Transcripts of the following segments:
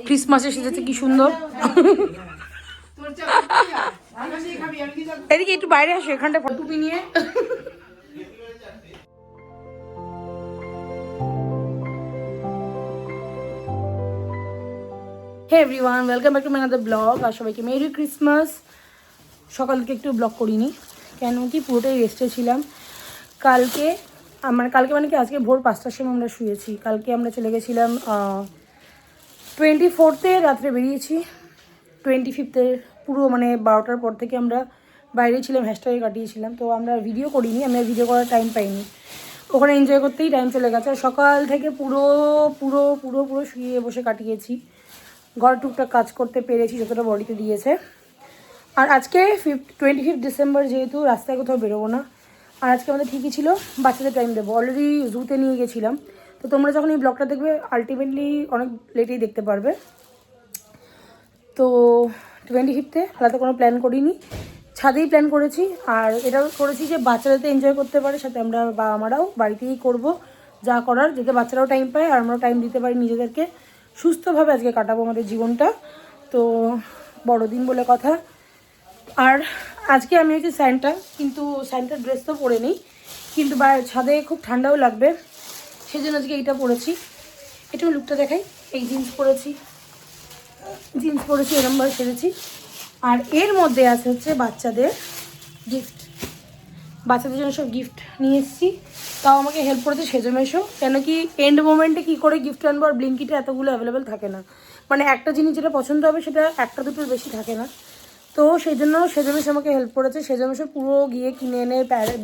ক্রিসমাসে সেজেছে কি সুন্দর। এদিকে একটু বাইরে আসো, এখানটা ফটো নিয়ে। Hey everyone, welcome back to my another blog. আর সবাইকে মেরি ক্রিসমাস। সকাল থেকে একটু ব্লগ করিনি, কেন কি পুরোটাই রেস্টে ছিলাম। কালকে মানে কি আজকে ভোর 5টার সময় আমরা শুয়েছি। কালকে আমরা চলে গেছিলাম 24 রাত্রে বেরিয়েছি। 25 পুরো মানে 12টার পর থেকে আমরা বাইরে ছিলাম, হ্যাশট্যাগে কাটিয়েছিলাম। তো আমরা ভিডিও করিনি, আমরা ভিডিও করার টাইম পাইনি। ওখানে এনজয় করতেই টাইম চলে গেছে। আর সকাল থেকে পুরো পুরো পুরো পুরো শুয়ে বসে কাটিয়েছি। ঘর টুকটাক কাজ করতে পেরেছি যতটা বডিতে দিয়েছে। আর আজকে 25 ডিসেম্বর, যেহেতু রাস্তায় কোথাও বেরোবো না। আর আজকে আমাদের ঠিকই ছিল বাচ্চাদের টাইম দেবো। অলরেডি জুতে নিয়ে গেছিলাম। তো তোমরা যখন এই ব্লগটা দেখবে আলটিমেটলি অনেক লেটেই দেখতে পারবে। তো 25 আলাদা কোনো প্ল্যান করিনি, ছাদেই প্ল্যান করেছি। আর এটাও করেছি যে বাচ্চারা যাতে এনজয় করতে পারে, সাথে আমরা বা আমরাও বাড়িতেই করব যা করার, যাতে বাচ্চারাও টাইম পায় আর আমরাও টাইম দিতে পারি নিজেদেরকে। সুস্থভাবে আজকে কাটাবো আমাদের জীবনটা। তো বড়দিন বলে কথা। আর আজকে আমি হচ্ছে স্যান্টা, কিন্তু স্যান্টার ড্রেস তো পরে নিই, কিন্তু ছাদে খুব ঠান্ডাও লাগবে, সেজন্য আজকে এইটা পরেছি। একটু লুকটা দেখাই। এই জিন্স পরেছি এরমভাবে সেরেছি। আর এর মধ্যে আছে হচ্ছে বাচ্চাদের গিফট, বাচ্চাদের জন্য সব গিফট নিয়ে এসেছি। তাও আমাকে হেল্প করেছে সেজো মেশো, কেন কি এন্ড মোমেন্টে কী করে গিফট আনবো। আর ব্লিঙ্কিটে এতগুলো অ্যাভেলেবেল থাকে না, মানে একটা জিনিস যেটা পছন্দ হবে সেটা একটা দুটোর বেশি থাকে না। তো সেই জন্য সেজো মেশো আমাকে হেল্প করেছে। সেজো মেশো পুরো গিয়ে কিনে এনে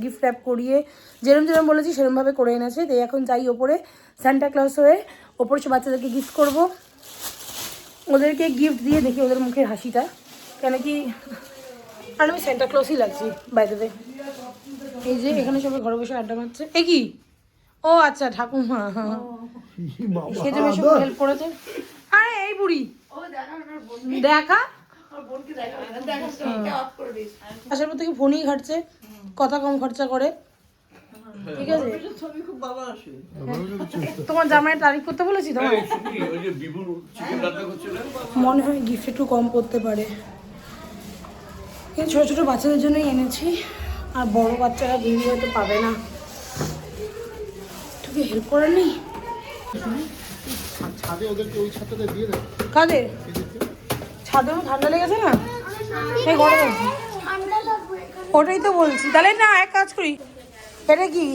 গিফট র্যাপ করিয়ে যেরকম বলেছি সেরকমভাবে করে এনেছে। তাই এখন যাই ওপরে সান্টা ক্লজ হয়ে ওপরে সে বাচ্চাদেরকে গিফট করব। ওদেরকে গিফট দিয়ে দেখি ওদের মুখের হাসিটা, কেন কি আর আমি সান্টা ক্লজই লাগছি বাইরে। এই যে এখানে সবাই ঘরে বসে আড্ডা মারছে। এ কি? ও আচ্ছা, ঠাকুমা। সেজো মেশো হেল্প করেছে। আরে এই বুড়ি দেখা আসার পর থেকে ফোনই ঘাটছে, কথা কম খরচা করে। ঠিক আছে, তোমার জামাইয়ের তারিফ করতে বলেছি তোমার। মনে হয় গিফট একটু কম করতে পারে। এই ছোটো ছোটো বাচ্চাদের জন্যই এনেছি, আর বড় বাচ্চারা বিবি হয়তো পাবে না। তোকে হেল্প করার নেই। কাদের ছাদেও ঠান্ডা লেগেছে না? এই ঘরে ওটাই তো বলছি। তাহলে না, এক কাজ করি, এটা কি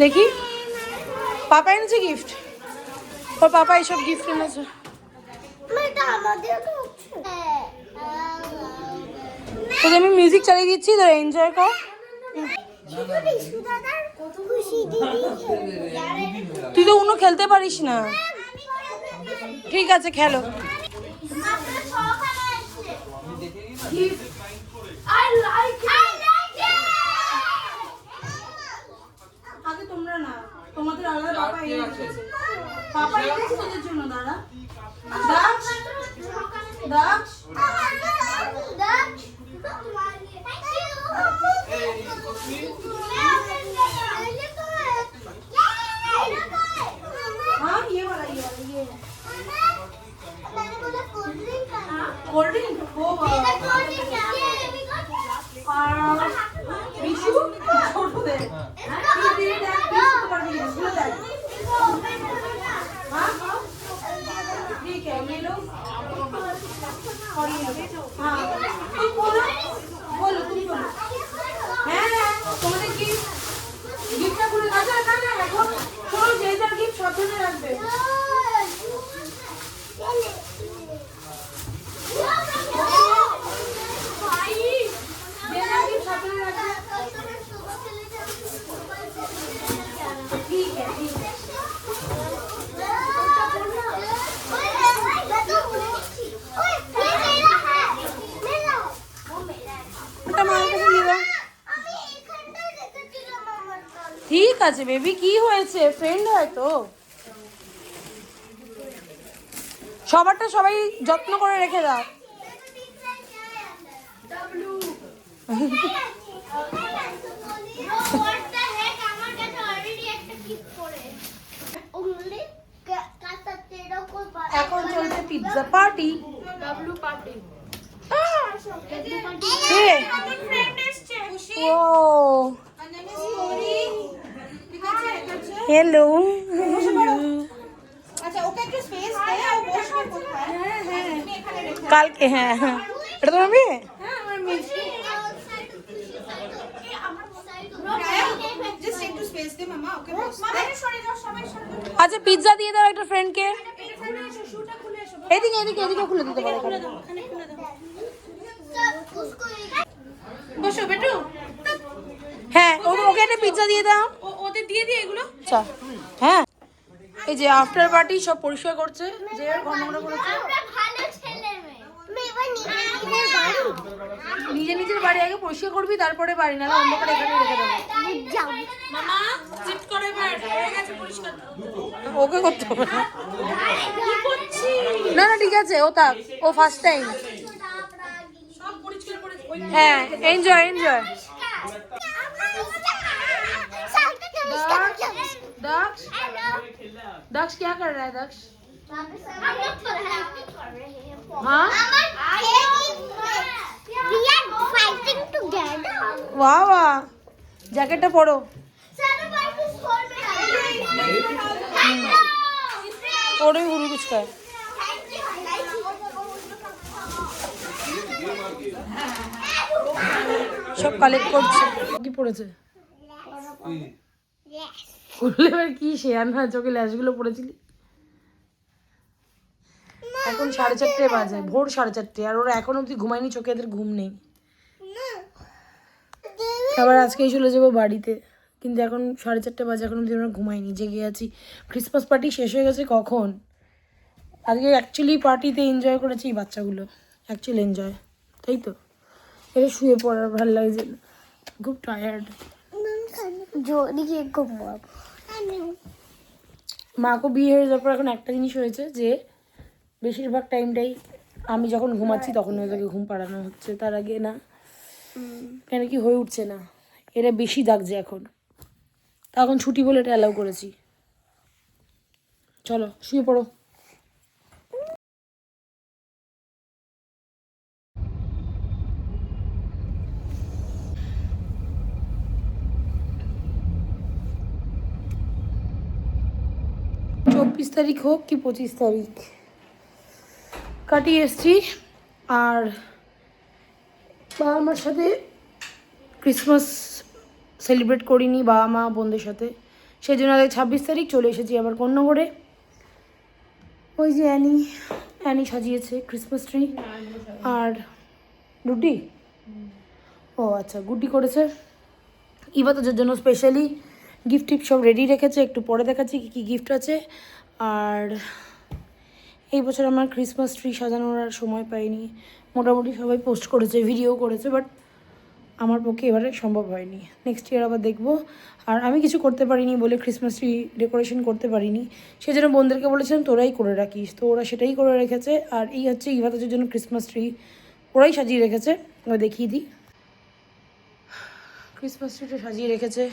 দেখি। পাপা এনেছে গিফট, ওর পাপা এইসব গিফট এনেছে। তো আমি মিউজিক চালিয়ে দিচ্ছি, তো এনজয় কর। তুই তো উনো খেলতে পারিস না। ঠিক আছে, খেলো। আগে তোমরা না, তোমাদের আলাদা পাপা এনেছে। পাপা এনেছে তোদের জন্য। দাঁড়া हाँ ये वाला कोल्ड ड्रिंक वो विशु छोटू दे ठीक है, ये लो और ये लो। हाँ तुम बोलो तुम बोलो। হ্যাঁ তোমাদের গিফটটা খুলে কাছে রাখা না। এখন শোনো, যে যার গিফট সাবধানে রাখবে। ঠিক আছে, ঠিক আছে বেবি, কি হয়েছে? ফ্রেন্ড হয়তো। সবারটা সবাই যত্ন করে রেখে দাও। Pizza party. ডাবলু পার্টি। ও হ্যালো, কালকে হ্যাঁ হ্যাঁ এটা তোমার মেয়ে? আচ্ছা পিৎজা দিয়ে দাও একটা ফ্রেন্ডকে। এদিকে এদিকে এদিকে খুলে দিতে পারো। বসো বেটু। হ্যাঁ ওকে একটা পিৎজা দিয়ে দাও। ওদের দিয়ে দিয়ে এগুলো। আচ্ছা হ্যাঁ এই যে আফটার পার্টি সব পরিষ্কার করছে, যে ঘন্টা করেছে। নিজের নিজের বাড়ি আগে পরিষ্কার করবি, তারপরে বাড়ি, না অন্ধকারে এখানে রেখে দেবো। মামা চিট করে ব্যাট হয়ে গেছে পরিষ্কার। ওকে করতে হবে না। না না ঠিক আছে, ও থাক, ও ফার্স্ট টাইম। সব পরিষ্কার করে হ্যাঁ এনজয় এনজয়। दक्ष दक्ष क्या कर रहा है दक्ष? हाँ वाह वाह जैकेटটা পরো। ওরে গুরু কুচকা সব কালেক্ট করছে। কি পড়েছে? খুললে এবার কি শেয়ার না, চোখে ল্যাশগুলো পড়েছিলি। এখন 4:30 বাজে, ভোর 4:30, আর ওরা এখন অব্দি ঘুমায়নি, চোখে এদের ঘুম নেই। আবার আজকেই চলে যাবো বাড়িতে, কিন্তু এখন 4:30 বাজে, এখন অব্দি আমরা ঘুমাইনি, জেগে আছি। ক্রিসমাস পার্টি শেষ হয়ে গেছে কখন। আজকে অ্যাকচুয়ালি পার্টিতে এনজয় করেছে এই বাচ্চাগুলো, অ্যাকচুয়ালি এনজয়, তাই তো। এটা শুয়ে পড়ার ভালো লাগছে, খুব টায়ার্ড। মাকে বিয়ে হয়ে যাওয়ার পর এখন একটা জিনিস হয়েছে, যে বেশিরভাগ টাইমটাই আমি যখন ঘুমাচ্ছি তখন ওদেরকে ঘুম পাড়ানো হচ্ছে, তার আগে না। কেন কি হয়ে উঠছে না, এরা বেশি দাগছে এখন, তখন ছুটি বলে এটা অ্যালাউ করেছি। চলো শুয়ে পড়ো। চব্বিশ তারিখ হোক কি 25 তারিখ কাটিয়ে এসছি, আর বাবা মার সাথে ক্রিসমাস সেলিব্রেট করিনি, বাবা মা বোনদের সাথে, সেই জন্য 26 তারিখ চলে এসেছি আবার কন্যাগড়ে। ওই যে অ্যানি সাজিয়েছে ক্রিসমাস ট্রি, আর গুড্ডি, ও আচ্ছা গুড্ডি করেছে। ইভা তোদের জন্য স্পেশালি গিফট টিফট সব রেডি রেখেছে, একটু পরে দেখাচ্ছি কী কী গিফট আছে। আর এই বছর আমার ক্রিসমাস ট্রি সাজানোর আর সময় পাইনি, মোটামুটি সবাই পোস্ট করেছে, ভিডিও করেছে, বাট আমার পক্ষে এবারে সম্ভব হয়নি। নেক্সট ইয়ার আবার দেখবো। আর আমি কিছু করতে পারিনি বলে ক্রিসমাস ট্রি ডেকোরেশন করতে পারিনি, সেজন্য বোনদেরকে বলেছিলাম তোরাই করে রাখিস, তো ওরা সেটাই করে রেখেছে। আর এই হচ্ছে ইভাতের জন্য ক্রিসমাস ট্রি, ওরাই সাজিয়ে রেখেছে, ওরা দেখিয়ে দিই। ক্রিসমাস ট্রিটা সাজিয়ে রেখেছে।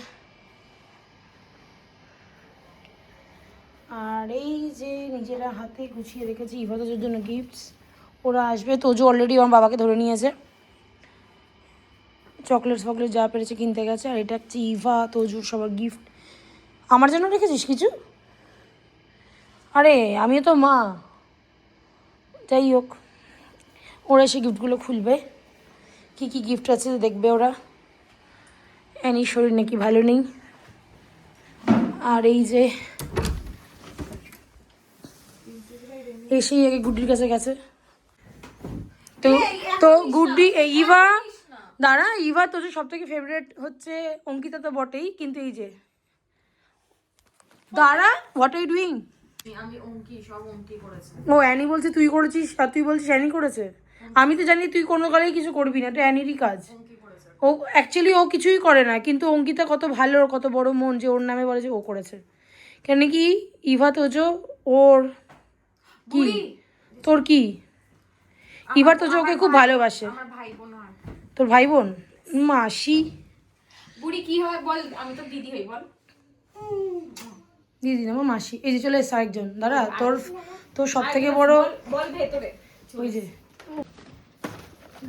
আর এই যে নিজেরা হাতে গুছিয়ে রেখেছি ইভাতের জন্য গিফটস, ওরা আসবে। তোজো অলরেডি আমার বাবাকে ধরে নিয়েছে, চকলেটস ফকলেট যা পেরেছে কিনতে গেছে। আর এটা হচ্ছে ইভা তোজুর সবার গিফট। আমার জন্য রেখেছিস কিছু? আরে আমিও তো মা। যাই হোক, ওরা এসে গিফটগুলো খুলবে, কী কী গিফট আছে দেখবে ওরা। অ্যানির শরীর নাকি ভালো নেই। আর এই যে এসেই আগে গুড্ডির কাছে গেছে, তো তো গুড্ডি ইভা দাঁড়া, ইভা তোর সব থেকে ফেভারিট হচ্ছে অঙ্কিতা তো বটেই, কিন্তু এই যে দাঁড়া, হোয়াট আর ইউ ডুইং? আমি অঙ্কি সব অঙ্কি করেছি। ও অ্যানি বলছে তুই করেছিস, আর তুই বলছিস অ্যানি করেছে। আমি তো জানি তুই কোনো কালেই কিছু করবি না, এটা অ্যানিরই কাজ। ও অ্যাকচুয়ালি ও কিছুই করে না, কিন্তু অঙ্কিতা কত ভালো, কত বড় মন যে ওর নামে বলে যে ও করেছে। কেন কি ইভা তোজো ওর কি, তোর কি ইভা তোজো ওকে খুব ভালোবাসে। আমার ভাই বোন হয়। তোর ভাই বোন? মাসি বুড়ি কি হয় বল, আমি তো দিদি হই বল। দিদি না মাসি। এই যে চলে এসছে আরেকজন, দাঁড়া তোর তো সব থেকে বড় বল ভেতরে ওই যে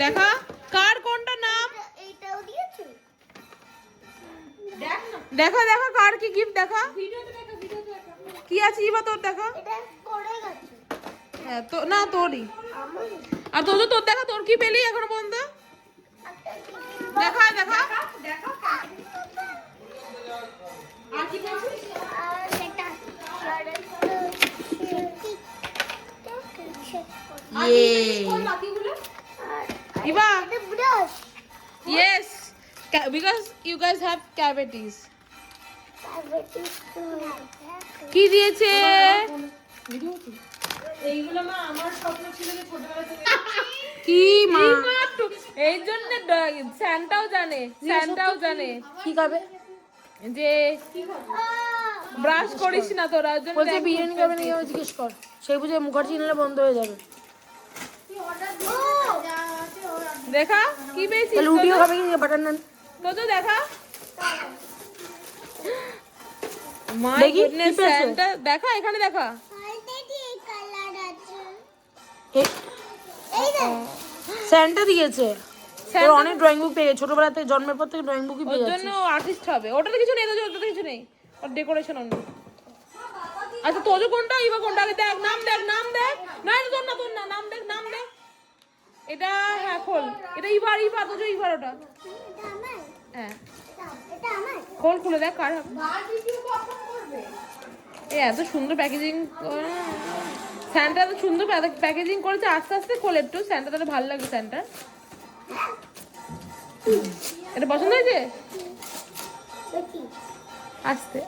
দেখা কার কোনটা নাম এইটাও দিয়েছো? দেখ না দেখা দেখা কার কি গিফট দেখা ভিডিওতে দেখা কি আছে ইবা তোর দেখা এটা পড়ে গেছে হ্যাঁ তো না তোরই আমার আর তোর দেখা তোর কি পেলি এখনো পর্যন্ত দেখা দেখা দেখা আর কি বলছিস আর এটা ইয়ে বাকিগুলো ইবা brush yes because you guys have cavities কি দিয়েছে এইগুলো মা আমার স্বপ্ন ছিল যে ছোটবেলা থেকে কি মা এই জন্য স্যান্টাও জানে কি খাবে যে ব্রাশ করিস না তোরা ওর জন্য বলছে বিরিয়ানি খাবে নাকি আমাকে জিজ্ঞেস কর সেই বুঝে মুখার্জি নিলে বন্ধ হয়ে যাবে দেখা কি পেয়েছিস তাহলে রুটিও খাবে কি বাটার নান তো দেখা মাই দেখি, গুডনেস কি পেয়েছে? স্যান্টা দেখা এখানে দেখা স্যান্টা দিয়েছে ওর অনেক ড্রয়িং বুক পেয়ে গেছে ছোটবেলা থেকে জন্মের পর থেকে ড্রয়িং বুকই ওর পেয়ে জন্য যাচ্ছে আর্টিস্ট হবে ওটাতে কিছু নেই ওটাতে কিছু নেই ওর ডেকোরেশন অন্য আচ্ছা তোজো কোনটা ইবা কোনটা আগে দেখ নাম দেখ না এটা তোর না নাম দেখ এটা হ্যাঁ খোল এটা ইবা তোজো ইবার ওটা হ্যাঁ খোল খুলে দেখ কার এ এত সুন্দর প্যাকেজিং স্যান্টা এত সুন্দর প্যাকেজিং করেছে আস্তে আস্তে খোল একটু স্যান্টা তাহলে ভালো লাগে স্যান্টা এটা পছন্দ হয়েছে আস্তে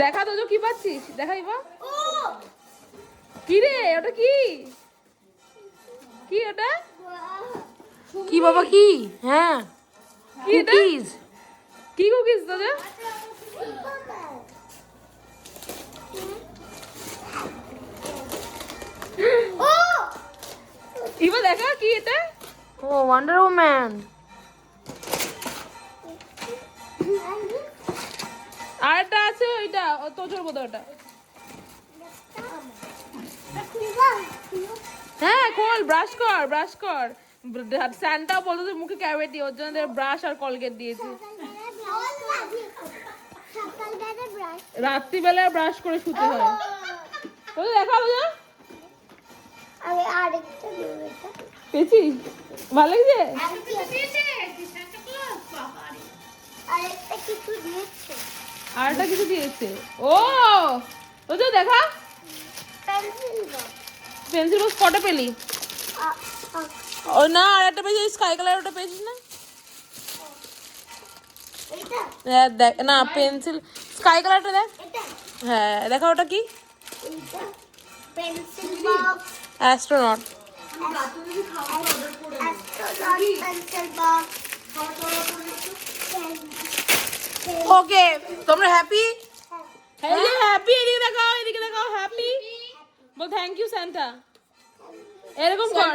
দেখা তোজো কি পাচ্ছিস দেখা ইবা কি রে ওটা কি ওটা কি বাবা কি হ্যাঁ কি এটা কুকিজ কি কুকিজ তোজো ইবা দেখা কি এটা ও ওয়ান্ডার ওম্যান আর একটা আছে ওইটা তোজোর বোধ ওটা হ্যাঁ খোল ব্রাশ কর স্যান্টা বলতো যে মুখে ক্যাভিটি ওর জন্য ব্রাশ আর কলগেট দিয়েছে রাত্রিবেলা ব্রাশ করে শুতে হয় তো দেখা বোঝা আমি আরেকটা দেব এটা পেয়েছিস ভালো লাগছে আরেকটা কিছু দিয়েছে আর একটা কিছু দিয়েছে ও তো দেখা পেন্সিল বক্স পেন্সিল বক্স কটা পেলি ও না আর একটা পেয়েছিস স্কাই কালার ওটা পেয়েছিস না এটা হ্যাঁ দেখ না পেন্সিল স্কাই কালারটা দেখ এটা হ্যাঁ দেখা ওটা কি এটা pencil box astronaut pencil box okay তোমরা হ্যাপি হ্যাপি এদিকে দেখাও হ্যাপি বল থ্যাংক ইউ সান্টা এরকম কর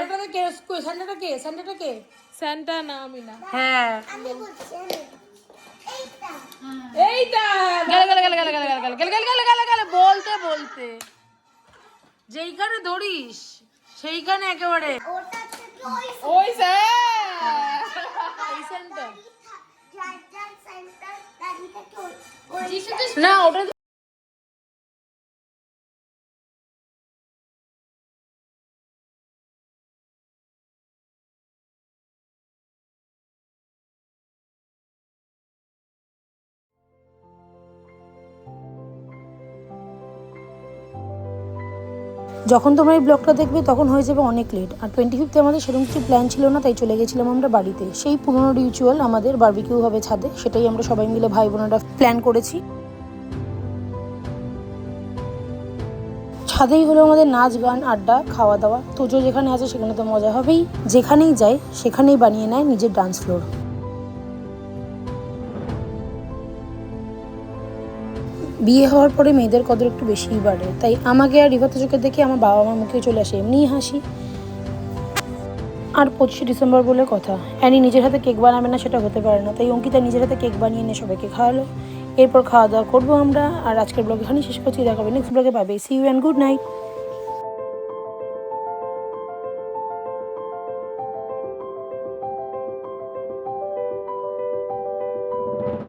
স্যান্টাটা কে সান্টা না আমি না হ্যাঁ আমি বলছি এইটা এইটা গেলে বলতে বলতে যেইখানে ধরিস সেইখানে একেবারে ওটা থেকে ওই ওই স্যার এই সেন্টার যার সেন্টার দাঁড়িয়ে থেকে ওই না ওটা যখন তোমরা এই ব্লগটা দেখবে তখন হয়ে যাবে অনেক লেট আর 25th আমাদের সেরকম কিছু প্ল্যান ছিল না তাই চলে গেছিলাম আমরা বাড়িতে সেই পুরনো রিচুয়াল আমাদের বারবিকিউ হবে ছাদে সেটাই আমরা সবাই মিলে ভাই বোনেরা প্ল্যান করেছি ছাদেই হলো আমাদের নাচ গান আড্ডা খাওয়া দাওয়া তোজো যেখানে আছে সেখানে তো মজা হবেই যেখানেই যায় সেখানেই বানিয়ে নেয় নিজের ডান্স ফ্লোর বিয়ে হওয়ার পরে মেয়েদের কদর একটু বেশিই বাড়ে তাই আমাকে আর রিভা তোজোকে দেখে আমার বাবা মার মুখে চলে আসে এমনিই হাসি আর 25শে ডিসেম্বর বলে কথা অ্যানি নিজের হাতে কেক বানাবে না সেটা হতে পারে না তাই অঙ্কিতা নিজের হাতে কেক বানিয়ে এনে সবাইকে খাওয়ালো এরপর খাওয়া দাওয়া করবো আমরা। আর আজকের ব্লগ এখানেই শেষ করছি, দেখা হবে নেক্সট ব্লগে। পাবে see you and good night.